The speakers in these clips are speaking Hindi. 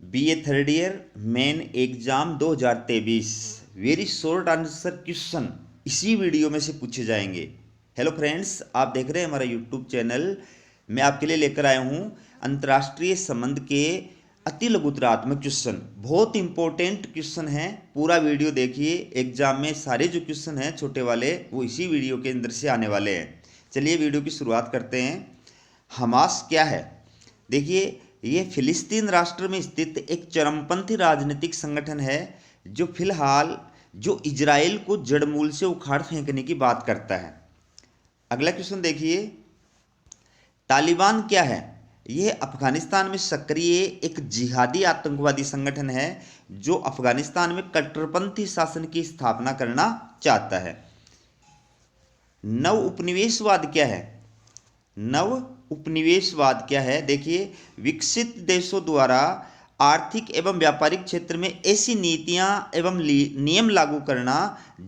BA third year main exam 2023 very short answer question इसी वीडियो में से पूछे जाएंगे। हेलो फ्रेंड्स, आप देख रहे हैं हमारा यूट्यूब चैनल। मैं आपके लिए लेकर आया हूं अंतर्राष्ट्रीय संबंध के अति लघुतरात्मक क्वेश्चन। बहुत इंपॉर्टेंट क्वेश्चन है, पूरा वीडियो देखिए। एग्जाम में सारे जो क्वेश्चन हैं छोटे वाले वो इसी वीडियो के अंदर से आने वाले हैं। चलिए वीडियो की शुरुआत करते हैं। हमास क्या है? देखिए, ये फिलिस्तीन राष्ट्र में स्थित एक चरमपंथी राजनीतिक संगठन है जो फिलहाल इजराइल को जड़मूल से उखाड़ फेंकने की बात करता है। अगला क्वेश्चन देखिए, तालिबान क्या है? यह अफगानिस्तान में सक्रिय एक जिहादी आतंकवादी संगठन है जो अफगानिस्तान में कट्टरपंथी शासन की स्थापना करना चाहता है। नव उपनिवेशवाद क्या है? नव उपनिवेशवाद क्या है? देखिए, विकसित देशों द्वारा आर्थिक एवं व्यापारिक क्षेत्र में ऐसी नीतियां एवं नियम लागू करना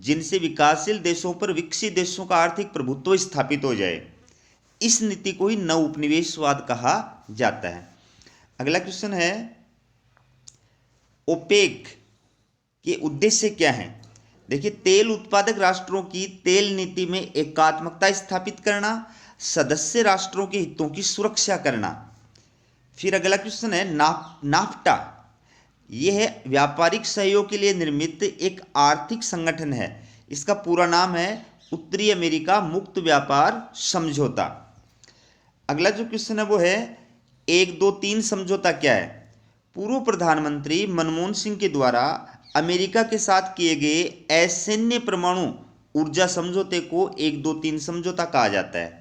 जिनसे विकासशील देशों पर विकसित देशों का आर्थिक प्रभुत्व स्थापित हो जाए। इस नीति को ही नव उपनिवेशवाद कहा जाता है। अगला क्वेश्चन है, ओपेक के उद्देश्य क्या है? देखिए, तेल उत्पादक राष्ट्रों की तेल नीति में एकात्मकता स्थापित करना, सदस्य राष्ट्रों के हितों की सुरक्षा करना। फिर अगला क्वेश्चन है, नाफ्टा यह व्यापारिक सहयोग के लिए निर्मित एक आर्थिक संगठन है। इसका पूरा नाम है उत्तरी अमेरिका मुक्त व्यापार समझौता। अगला जो क्वेश्चन है वो है, 1-2-3 समझौता क्या है? पूर्व प्रधानमंत्री मनमोहन सिंह के द्वारा अमेरिका के साथ किए गए असैन्य परमाणु ऊर्जा समझौते को 1-2-3 समझौता कहा जाता है।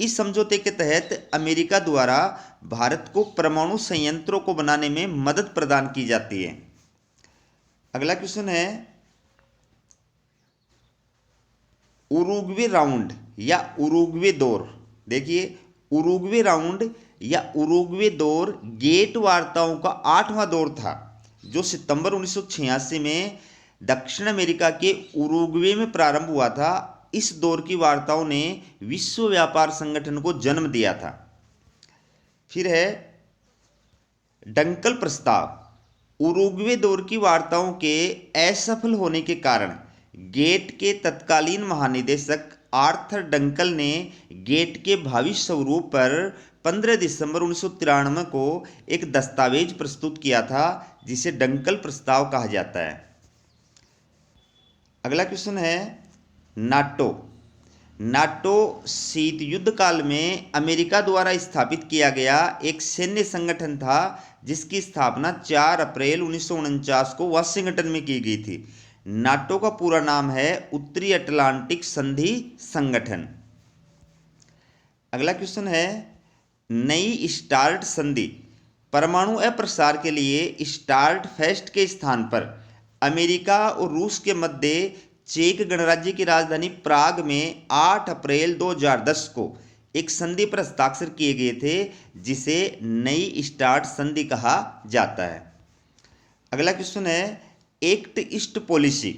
इस समझौते के तहत अमेरिका द्वारा भारत को परमाणु संयंत्रों को बनाने में मदद प्रदान की जाती है। अगला क्वेश्चन है, उरुग्वे राउंड या उरुग्वे दौर। देखिए, उरुग्वे राउंड या उरुग्वे दौर गेट वार्ताओं का 8वां दौर था जो सितंबर 1986 में दक्षिण अमेरिका के उरुग्वे में प्रारंभ हुआ था। इस दौर की वार्ताओं ने विश्व व्यापार संगठन को जन्म दिया था। फिर है डंकल प्रस्ताव। उरुग्वे दौर की वार्ताओं के असफल होने के कारण गेट के तत्कालीन महानिदेशक आर्थर डंकल ने गेट के भावी स्वरूप पर 15 दिसंबर 1993 को एक दस्तावेज प्रस्तुत किया था जिसे डंकल प्रस्ताव कहा जाता है। अगला क्वेश्चन है, नाटो। नाटो शीत युद्ध काल में अमेरिका द्वारा स्थापित किया गया एक सैन्य संगठन था जिसकी स्थापना 4 अप्रैल 1949 को वाशिंगटन में की गई थी। नाटो का पूरा नाम है उत्तरी अटलांटिक संधि संगठन। अगला क्वेश्चन है, नई स्टार्ट संधि। परमाणु अप्रसार के लिए स्टार्ट फेस्ट के स्थान पर अमेरिका और रूस के मध्य चेक गणराज्य की राजधानी प्राग में 8 अप्रैल 2010 को एक संधि पर हस्ताक्षर किए गए थे जिसे नई स्टार्ट संधि कहा जाता है। अगला क्वेश्चन है, एक्ट ईस्ट पॉलिसी।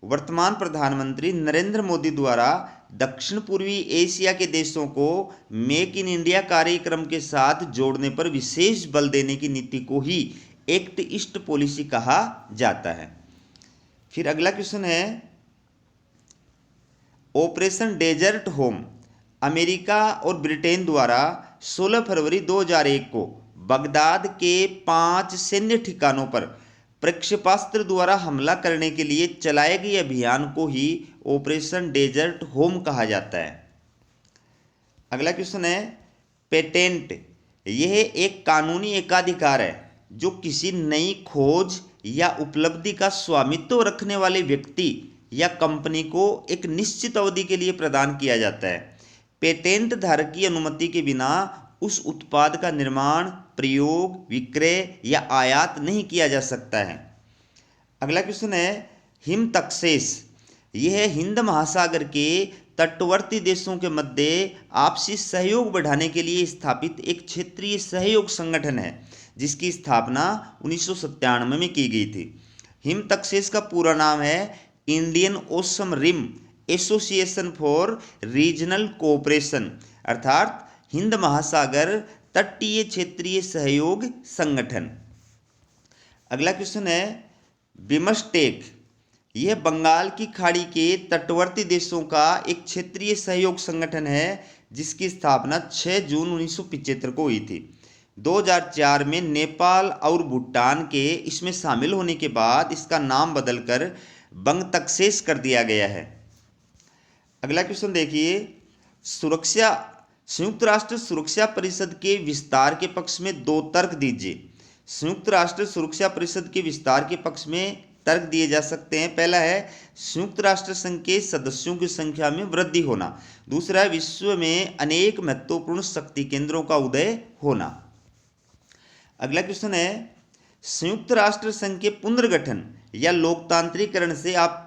वर्तमान प्रधानमंत्री नरेंद्र मोदी द्वारा दक्षिण पूर्वी एशिया के देशों को मेक इन इंडिया कार्यक्रम के साथ जोड़ने पर विशेष बल देने की नीति को ही एक्ट ईस्ट पॉलिसी कहा जाता है। फिर अगला क्वेश्चन है, ऑपरेशन डेजर्ट होम। अमेरिका और ब्रिटेन द्वारा 16 फरवरी 2001 को बगदाद के 5 सैन्य ठिकानों पर प्रक्षेपास्त्र द्वारा हमला करने के लिए चलाए गए अभियान को ही ऑपरेशन डेजर्ट होम कहा जाता है। अगला क्वेश्चन है, पेटेंट। यह एक कानूनी एकाधिकार है जो किसी नई खोज या उपलब्धि का स्वामित्व रखने वाले व्यक्ति या कंपनी को एक निश्चित अवधि के लिए प्रदान किया जाता है। पेटेंट धारक की अनुमति के बिना उस उत्पाद का निर्माण, प्रयोग, विक्रय या आयात नहीं किया जा सकता है। अगला क्वेश्चन है, हिमतक्षेस। यह हिंद महासागर के तटवर्ती देशों के मध्य आपसी सहयोग बढ़ाने के लिए स्थापित एक क्षेत्रीय सहयोग संगठन है जिसकी स्थापना 1997 में की गई थी। हिमतक्षेस का पूरा नाम है Indian ocean rim association for regional cooperation, अर्थात हिंद महासागर तटीय क्षेत्रीय सहयोग संगठन। अगला क्वेश्चन है बिमस्टेक। यह बंगाल की खाड़ी के तटवर्ती देशों का एक क्षेत्रीय सहयोग संगठन है जिसकी स्थापना 6 जून 1975 को हुई थी। 2004 में नेपाल और भूटान के इसमें शामिल होने के बाद इसका नाम बदलकर बंगतक्सेस कर दिया गया है। अगला क्वेश्चन देखिए, सुरक्षा संयुक्त राष्ट्र सुरक्षा परिषद के विस्तार के पक्ष में 2 तर्क दीजिए। संयुक्त राष्ट्र सुरक्षा परिषद के विस्तार के पक्ष में तर्क दिए जा सकते हैं। पहला है संयुक्त राष्ट्र संघ के सदस्यों की संख्या में वृद्धि होना। दूसरा है विश्व में अनेक महत्वपूर्ण शक्ति केंद्रों का उदय होना। अगला क्वेश्चन है संयुक्त राष्ट्र संघ के पुनर्गठन या लोकतांत्रिकरण से आप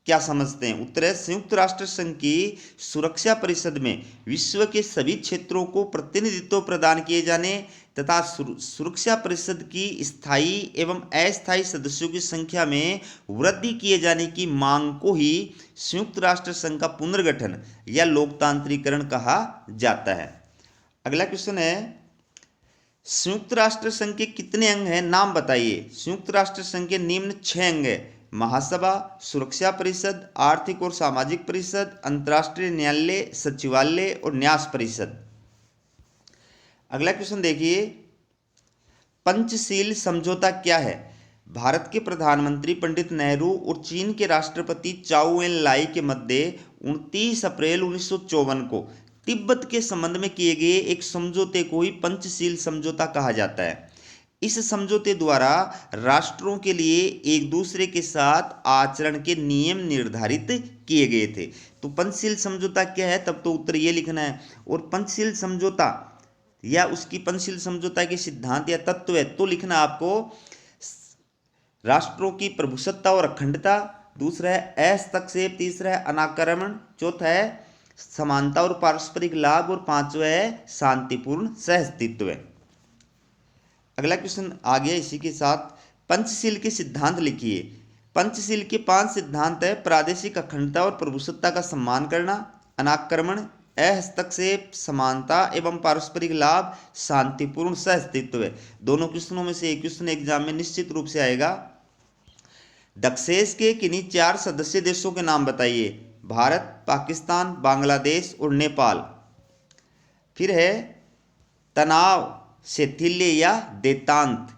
क्या समझते हैं? उत्तर है संयुक्त राष्ट्र संघ की सुरक्षा परिषद में विश्व के सभी क्षेत्रों को प्रतिनिधित्व प्रदान किए जाने तथा सुरक्षा परिषद की स्थायी एवं अस्थायी सदस्यों की संख्या में वृद्धि किए जाने की मांग को ही संयुक्त राष्ट्र संघ का पुनर्गठन या लोकतांत्रिकरण कहा जाता है। अगला क्वेश्चन है संयुक्त राष्ट्र संघ के कितने अंग हैं, नाम बताइए। संयुक्त राष्ट्र संघ के निम्न 6 अंग हैं: महासभा, सुरक्षा परिषद, आर्थिक और सामाजिक परिषद, अंतर्राष्ट्रीय न्यायालय, सचिवालय और न्यास परिषद। अगला क्वेश्चन देखिए, पंचशील समझौता क्या है? भारत के प्रधानमंत्री पंडित नेहरू और चीन के राष्ट्रपति चाउ एन लाई के मध्य 29 अप्रैल 1954 को तिब्बत के संबंध में किए गए एक समझौते को ही पंचशील समझौता कहा जाता है। इस समझौते द्वारा राष्ट्रों के लिए एक दूसरे के साथ आचरण के नियम निर्धारित किए गए थे। तो पंचशील समझौता क्या है, तब तो उत्तर ये लिखना है। और पंचशील समझौता या उसकी पंचशील समझौता के सिद्धांत या तत्व है तो लिखना आपको राष्ट्रों की प्रभुसत्ता और अखंडता, दूसरा है हस्तक्षेप, तीसरा है अनाक्रमण, चौथा है समानता और पारस्परिक लाभ और पांचवा है शांतिपूर्ण सहअस्तित्व। अगला क्वेश्चन आ गया इसी के साथ, पंचशील के सिद्धांत लिखिए। पंचशील के 5 सिद्धांत है: प्रादेशिक अखंडता और प्रभुसत्ता का सम्मान करना, अनाक्रमण, हस्तक्षेप, समानता एवं पारस्परिक लाभ, शांतिपूर्ण सहअस्तित्व। दोनों क्वेश्चनों में से एक क्वेश्चन एग्जाम में निश्चित रूप से आएगा। दक्षेस के किन्हीं 4 सदस्य देशों के नाम बताइए। भारत, पाकिस्तान, बांग्लादेश और नेपाल। फिर है तनाव, शैथिल्य या देतांत।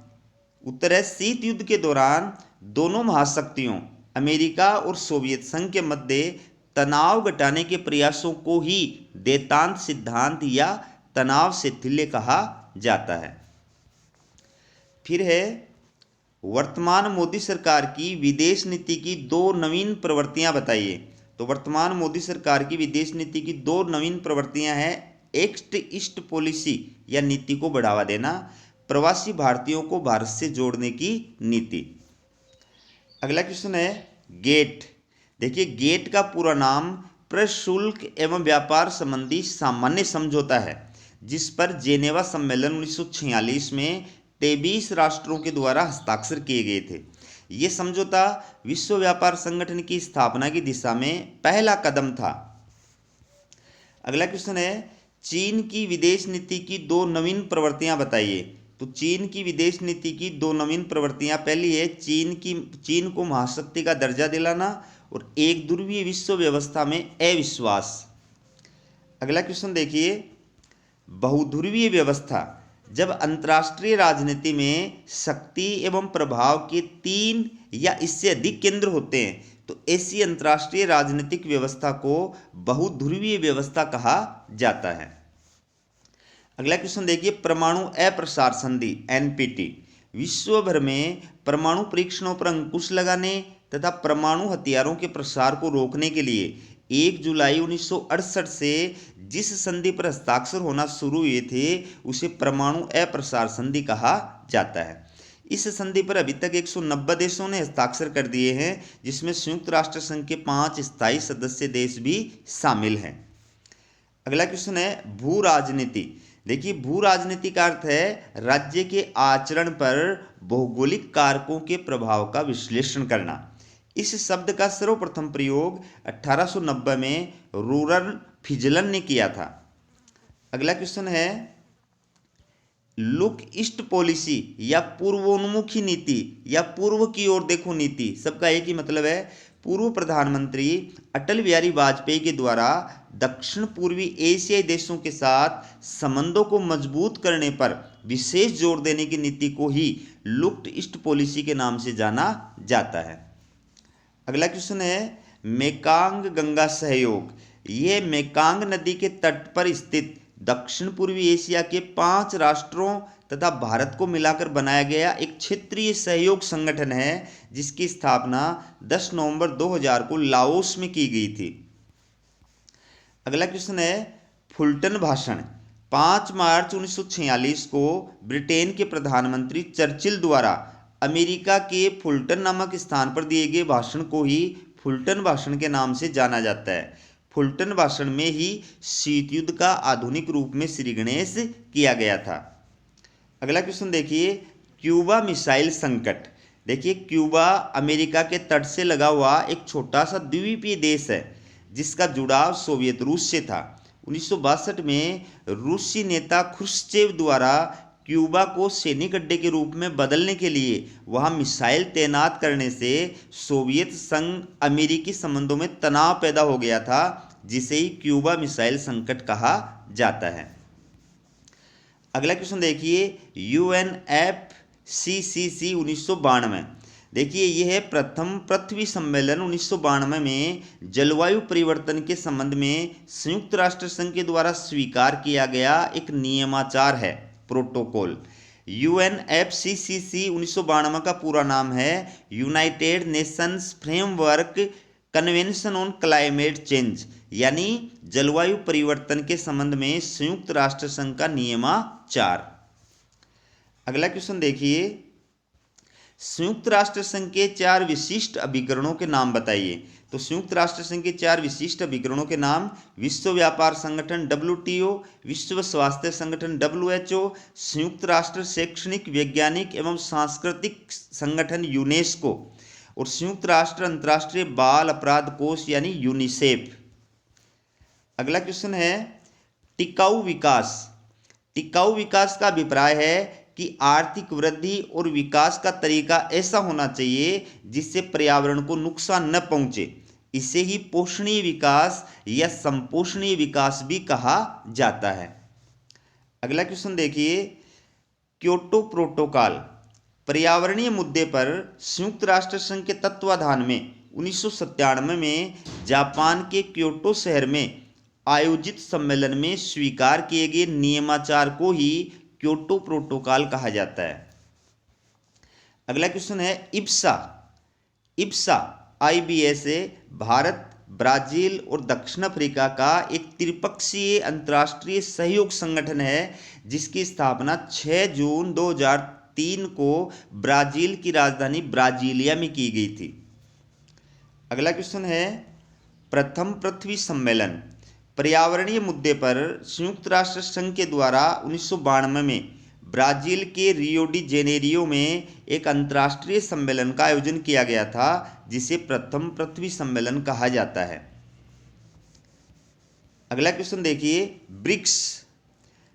उत्तर है शीत युद्ध के दौरान दोनों महाशक्तियों अमेरिका और सोवियत संघ के मध्य तनाव घटाने के प्रयासों को ही देतांत सिद्धांत या तनाव शैथिल्य कहा जाता है। फिर है वर्तमान मोदी सरकार की विदेश नीति की 2 नवीन प्रवृत्तियां बताइए। तो वर्तमान मोदी सरकार की विदेश नीति की 2 नवीन प्रवृत्तियां हैं: एक्ट ईस्ट पॉलिसी या नीति को बढ़ावा देना, प्रवासी भारतीयों को भारत से जोड़ने की नीति। अगला क्वेश्चन है गेट। देखिए गेट का पूरा नाम प्रशुल्क एवं व्यापार संबंधी सामान्य समझौता है जिस पर जेनेवा सम्मेलन 1946 में 23 राष्ट्रों के द्वारा हस्ताक्षर किए गए थे। ये समझौता विश्व व्यापार संगठन की स्थापना की दिशा में पहला कदम था। अगला क्वेश्चन है चीन की विदेश नीति की 2 नवीन प्रवृत्तियां बताइए। तो चीन की विदेश नीति की 2 नवीन प्रवृत्तियां, पहली है चीन को महाशक्ति का दर्जा दिलाना और एक ध्रुवीय विश्व व्यवस्था में अविश्वास। अगला क्वेश्चन देखिए बहुध्रुवीय व्यवस्था। जब अंतर्राष्ट्रीय राजनीति में शक्ति एवं प्रभाव के 3 या इससे अधिक केंद्र होते हैं तो ऐसी अंतर्राष्ट्रीय राजनीतिक व्यवस्था को बहुध्रुवीय व्यवस्था कहा जाता है। अगला क्वेश्चन देखिए परमाणु अप्रसार संधि एनपीटी विश्व भर में परमाणु परीक्षणों पर अंकुश लगाने तथा परमाणु हथियारों के प्रसार को रोकने के लिए 1 जुलाई 1968 से जिस संधि पर हस्ताक्षर होना शुरू हुए थे उसे परमाणु अप्रसार संधि कहा जाता है। इस संधि पर अभी तक 190 देशों ने हस्ताक्षर कर दिए हैं जिसमें संयुक्त राष्ट्र संघ के 5 स्थायी सदस्य देश भी शामिल हैं। अगला क्वेश्चन है भू राजनीति। देखिए भू राजनीति का अर्थ है राज्य के आचरण पर भौगोलिक कारकों के प्रभाव का विश्लेषण करना। इस शब्द का सर्वप्रथम प्रयोग 1890 में रूरल फिजलन ने किया था। अगला क्वेश्चन है लुक ईस्ट पॉलिसी या पूर्वोन्मुखी नीति या पूर्व की ओर देखो नीति, सबका एक ही मतलब है। पूर्व प्रधानमंत्री अटल बिहारी वाजपेयी के द्वारा दक्षिण पूर्वी एशियाई देशों के साथ संबंधों को मजबूत करने पर विशेष जोर देने की नीति को ही लुक ईस्ट पॉलिसी के नाम से जाना जाता है। अगला क्वेश्चन है मेकांग गंगा सहयोग। ये मेकांग नदी के तट पर स्थित दक्षिण पूर्वी एशिया के 5 राष्ट्रों तथा भारत को मिलाकर बनाया गया एक क्षेत्रीय सहयोग संगठन है, जिसकी स्थापना 10 नवंबर 2000 को लाओस में की गई थी। अगला क्वेश्चन है फुलटन भाषण। 5 मार्च 1946 को ब्रिटेन के प्रधानमंत्री चर्चिल द्वारा अमेरिका के फुलटन नामक स्थान पर दिए गए भाषण को ही फुलटन भाषण के नाम से जाना जाता है। फुलटन भाषण में ही शीत युद्ध का आधुनिक रूप में श्री गणेश किया गया था। अगला क्वेश्चन देखिए क्यूबा मिसाइल संकट। देखिए क्यूबा अमेरिका के तट से लगा हुआ एक छोटा सा द्वीपीय देश है, जिसका जुड़ाव सोवियत रूस से था। 1962 में रूसी नेता ख्रुश्चेव द्वारा क्यूबा को सैनिक अड्डे के रूप में बदलने के लिए वहां मिसाइल तैनात करने से सोवियत संघ अमेरिकी संबंधों में तनाव पैदा हो गया था, जिसे ही क्यूबा मिसाइल संकट कहा जाता है। अगला क्वेश्चन देखिए UNFCCC 1992। देखिए यह है प्रथम पृथ्वी सम्मेलन 1992 में जलवायु परिवर्तन के संबंध में संयुक्त राष्ट्र संघ के द्वारा स्वीकार किया गया एक नियमाचार है, प्रोटोकॉल। UNFCCC 1992 का पूरा नाम है United Nations framework convention on climate change, यानी जलवायु परिवर्तन के संबंध में संयुक्त राष्ट्र संघ का नियमाचार। अगला क्वेश्चन देखिए संयुक्त राष्ट्र संघ के 4 विशिष्ट अभिकरणों के नाम बताइए। तो संयुक्त राष्ट्र संघ के 4 विशिष्ट अभिकरणों के नाम विश्व व्यापार संगठन WTO, विश्व स्वास्थ्य संगठन WHO, संयुक्त राष्ट्र शैक्षणिक वैज्ञानिक एवं सांस्कृतिक संगठन यूनेस्को और संयुक्त राष्ट्र अंतर्राष्ट्रीय बाल अपराध कोष यानी यूनिसेफ। अगला क्वेश्चन है टिकाऊ विकास। टिकाऊ विकास का अभिप्राय है कि आर्थिक वृद्धि और विकास का तरीका ऐसा होना चाहिए जिससे पर्यावरण को नुकसान न पहुंचे। इसे ही पोषणीय विकास या संपोषणीय विकास भी कहा जाता है। अगला क्वेश्चन देखिए क्योटो प्रोटोकॉल। पर्यावरणीय मुद्दे पर संयुक्त राष्ट्र संघ के तत्वाधान में 1997 में जापान के क्योटो शहर में आयोजित सम्मेलन में स्वीकार किए गए नियमाचार को ही क्योटो प्रोटोकॉल कहा जाता है। अगला क्वेश्चन है IBSA. IBSA IBSA Bharat, Brazil और दक्षिण अफ्रीका का एक त्रिपक्षीय अंतर्राष्ट्रीय सहयोग संगठन है, जिसकी स्थापना 6 जून 2003 को ब्राजील की राजधानी ब्राजीलिया में की गई थी। अगला क्वेश्चन है प्रथम पृथ्वी सम्मेलन। पर्यावरणीय मुद्दे पर संयुक्त राष्ट्र संघ के द्वारा 1992 में ब्राजील के रियो डी जेनेरियो में एक अंतर्राष्ट्रीय सम्मेलन का आयोजन किया गया था, जिसे प्रथम पृथ्वी सम्मेलन कहा जाता है। अगला क्वेश्चन देखिए ब्रिक्स।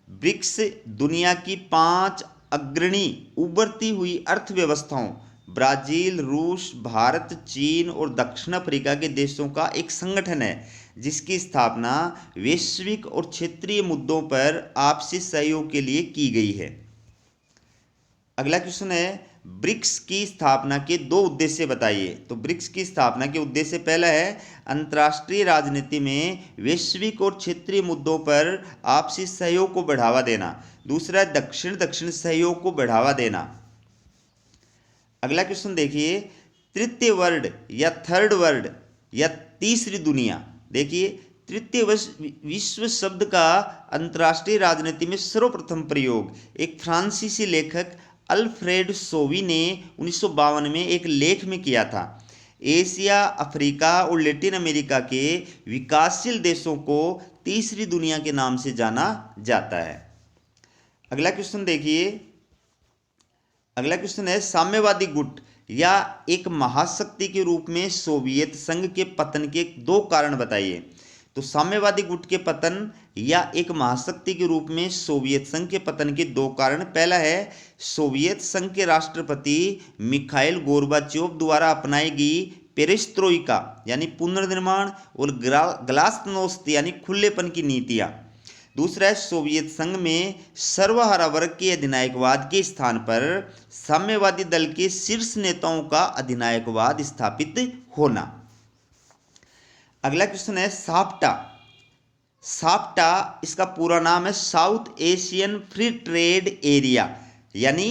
ब्रिक्स दुनिया की 5 अग्रणी उभरती हुई अर्थव्यवस्थाओं ब्राजील, रूस, भारत, चीन और दक्षिण अफ्रीका के देशों का एक संगठन है, जिसकी स्थापना वैश्विक और क्षेत्रीय मुद्दों पर आपसी सहयोग के लिए की गई है। अगला क्वेश्चन है ब्रिक्स की स्थापना के 2 उद्देश्य बताइए। तो ब्रिक्स की स्थापना के उद्देश्य पहला है अंतर्राष्ट्रीय राजनीति में वैश्विक और क्षेत्रीय मुद्दों पर आपसी सहयोग को बढ़ावा देना। दूसरा है दक्षिण दक्षिण सहयोग को बढ़ावा देना। अगला क्वेश्चन देखिए तृतीय वर्ल्ड या थर्ड वर्ल्ड या तीसरी दुनिया। देखिए तृतीय विश्व शब्द का अंतर्राष्ट्रीय राजनीति में सर्वप्रथम प्रयोग एक फ्रांसीसी लेखक अल्फ्रेड सोवी ने 1952 में एक लेख में किया था। एशिया, अफ्रीका और लैटिन अमेरिका के विकासशील देशों को तीसरी दुनिया के नाम से जाना जाता है। अगला क्वेश्चन देखिए। अगला क्वेश्चन है साम्यवादी गुट या एक महाशक्ति के रूप में सोवियत संघ के पतन के 2 कारण बताइए। तो साम्यवादी गुट के पतन या एक महाशक्ति के रूप में सोवियत संघ के पतन के दो कारण। पहला है सोवियत संघ के राष्ट्रपति मिखाइल गोर्बाचोव द्वारा अपनाई गई पेरेस्ट्रोइका यानी पुनर्निर्माण और ग्लास्नोस्त यानी खुलेपन की नीतियां। दूसरा है सोवियत संघ में सर्वहारा वर्ग के अधिनायकवाद के स्थान पर साम्यवादी दल के शीर्ष नेताओं का अधिनायकवाद स्थापित होना। अगला क्वेश्चन है साप्टा। साप्टा इसका पूरा नाम है south Asian free trade area यानी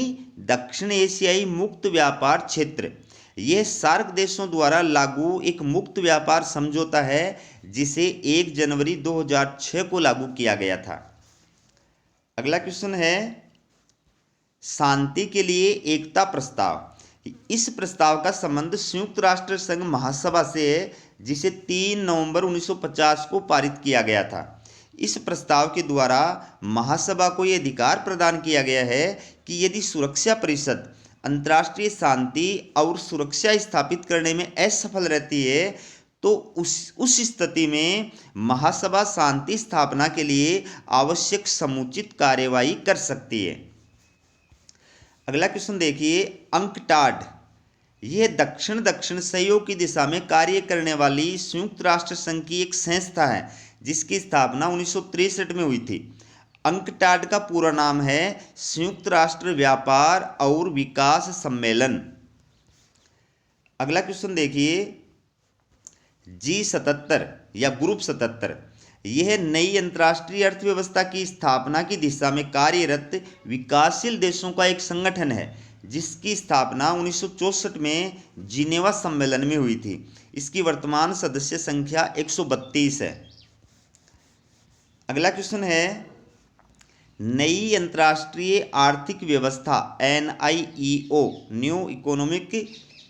दक्षिण एशियाई मुक्त व्यापार क्षेत्र। यह सार्क देशों द्वारा लागू एक मुक्त व्यापार समझौता है जिसे 1 जनवरी 2006 को लागू किया गया था। अगला क्वेश्चन है शांति के लिए एकता प्रस्ताव। इस प्रस्ताव का संबंध संयुक्त राष्ट्र संघ महासभा से है जिसे 3 नवंबर 1950 को पारित किया गया था। इस प्रस्ताव के द्वारा महासभा को यह अधिकार प्रदान किया गया है कि यदि सुरक्षा परिषद अंतर्राष्ट्रीय शांति और सुरक्षा स्थापित करने में असफल रहती है तो उस स्थिति में महासभा शांति स्थापना के लिए आवश्यक समुचित कार्यवाही कर सकती है। अगला क्वेश्चन देखिए अंकटाड। यह दक्षिण दक्षिण सहयोग की दिशा में कार्य करने वाली संयुक्त राष्ट्र संघ की एक संस्था है जिसकी स्थापना 1963 में हुई थी। अंकटाड का पूरा नाम है संयुक्त राष्ट्र व्यापार और विकास सम्मेलन। अगला क्वेश्चन देखिए G77 या ग्रुप 77। यह नई अंतर्राष्ट्रीय अर्थव्यवस्था की स्थापना की दिशा में कार्यरत विकासशील देशों का एक संगठन है जिसकी स्थापना 1964 में जिनेवा सम्मेलन में हुई थी। इसकी वर्तमान सदस्य संख्या 132 है। अगला क्वेश्चन है नई अंतर्राष्ट्रीय आर्थिक व्यवस्था NIEO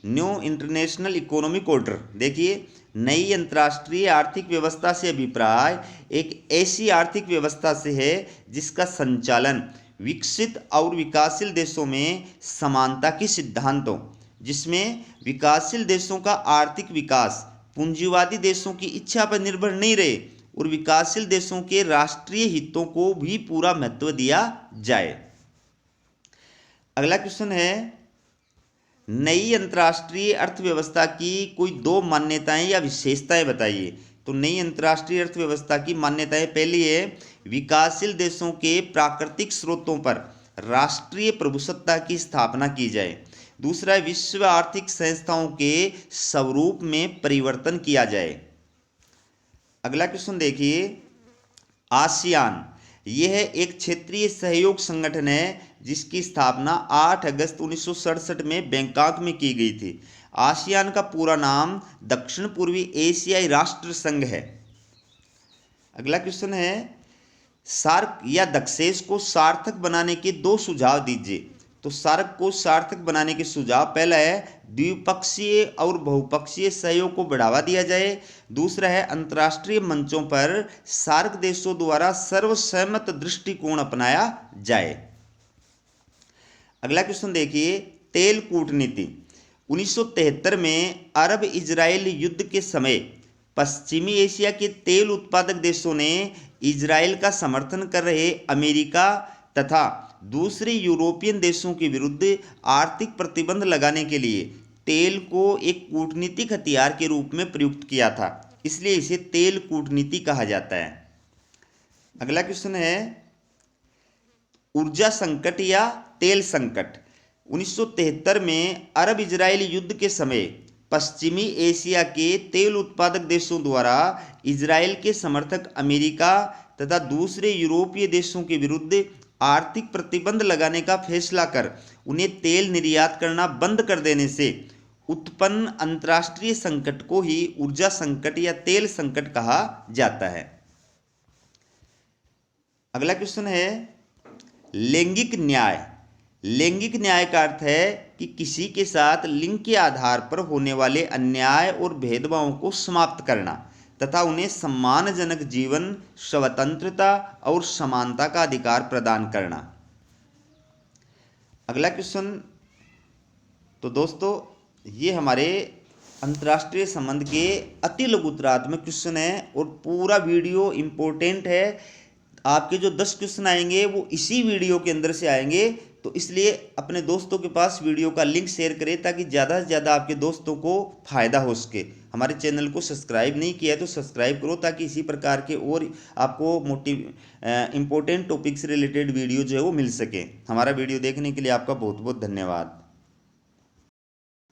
new international economic order. देखिए नई अंतर्राष्ट्रीय आर्थिक व्यवस्था से अभिप्राय एक ऐसी आर्थिक व्यवस्था से है जिसका संचालन विकसित और विकासशील देशों में समानता के सिद्धांतों, जिसमें विकासशील देशों का आर्थिक विकास पूंजीवादी देशों की इच्छा पर निर्भर नहीं रहे और विकासशील देशों के राष्ट्रीय हितों को भी पूरा महत्व दिया जाए। अगला क्वेश्चन है नई अंतर्राष्ट्रीय अर्थव्यवस्था की कोई 2 मान्यताएं या विशेषताएं बताइए। तो नई अंतर्राष्ट्रीय अर्थव्यवस्था की मान्यताएं, पहली है विकासशील देशों के प्राकृतिक स्रोतों पर राष्ट्रीय प्रभुसत्ता की स्थापना की जाए। दूसरा है विश्व आर्थिक संस्थाओं के स्वरूप में परिवर्तन किया जाए। अगला क्वेश्चन देखिए आसियान। यह एक क्षेत्रीय सहयोग संगठन है जिसकी स्थापना 8 अगस्त 1967 में बैंकॉक में की गई थी। आसियान का पूरा नाम दक्षिण पूर्वी एशियाई राष्ट्र संघ है। अगला क्वेश्चन है सार्क या दक्षेस को सार्थक बनाने के 2 सुझाव दीजिए। तो सार्क को सार्थक बनाने के सुझाव, पहला है द्विपक्षीय और बहुपक्षीय सहयोग को बढ़ावा दिया जाए। दूसरा है अंतर्राष्ट्रीय मंचों पर सार्क देशों द्वारा सर्वसम्मत दृष्टिकोण अपनाया जाए। अगला क्वेश्चन देखिए तेल कूटनीति। 1973 में अरब इजराइल युद्ध के समय पश्चिमी एशिया के तेल उत्पादक देशों ने इजराइल का समर्थन कर रहे अमेरिका तथा दूसरे यूरोपियन देशों के विरुद्ध आर्थिक प्रतिबंध लगाने के लिए तेल को एक कूटनीतिक हथियार के रूप में प्रयुक्त किया था, इसलिए इसे तेल कूटनीति कहा जाता है। अगला क्वेश्चन है ऊर्जा संकट या तेल संकट। 1973 में अरब इजराइल युद्ध के समय पश्चिमी एशिया के तेल उत्पादक देशों द्वारा इजराइल के समर्थक अमेरिका तथा दूसरे यूरोपीय देशों के विरुद्ध आर्थिक प्रतिबंध लगाने का फैसला कर उन्हें तेल निर्यात करना बंद कर देने से उत्पन्न अंतर्राष्ट्रीय संकट को ही ऊर्जा संकट या तेल संकट कहा जाता है। अगला क्वेश्चन है लैंगिक न्याय। लैंगिक न्याय का अर्थ है कि किसी के साथ लिंग के आधार पर होने वाले अन्याय और भेदभाव को समाप्त करना तथा उन्हें सम्मानजनक जीवन, स्वतंत्रता और समानता का अधिकार प्रदान करना। अगला क्वेश्चन, तो दोस्तों ये हमारे अंतर्राष्ट्रीय संबंध के अति लघुतरात्मक क्वेश्चन है और पूरा वीडियो इम्पोर्टेंट है। आपके जो 10 क्वेश्चन आएंगे वो इसी वीडियो के अंदर से आएंगे, तो इसलिए अपने दोस्तों के पास वीडियो का लिंक शेयर करें ताकि ज़्यादा से ज़्यादा आपके दोस्तों को फ़ायदा हो सके। हमारे चैनल को सब्सक्राइब नहीं किया है तो सब्सक्राइब करो ताकि इसी प्रकार के और आपको इम्पोर्टेंट टॉपिक से रिलेटेड वीडियो जो है वो मिल सके। हमारा वीडियो देखने के लिए आपका बहुत बहुत धन्यवाद।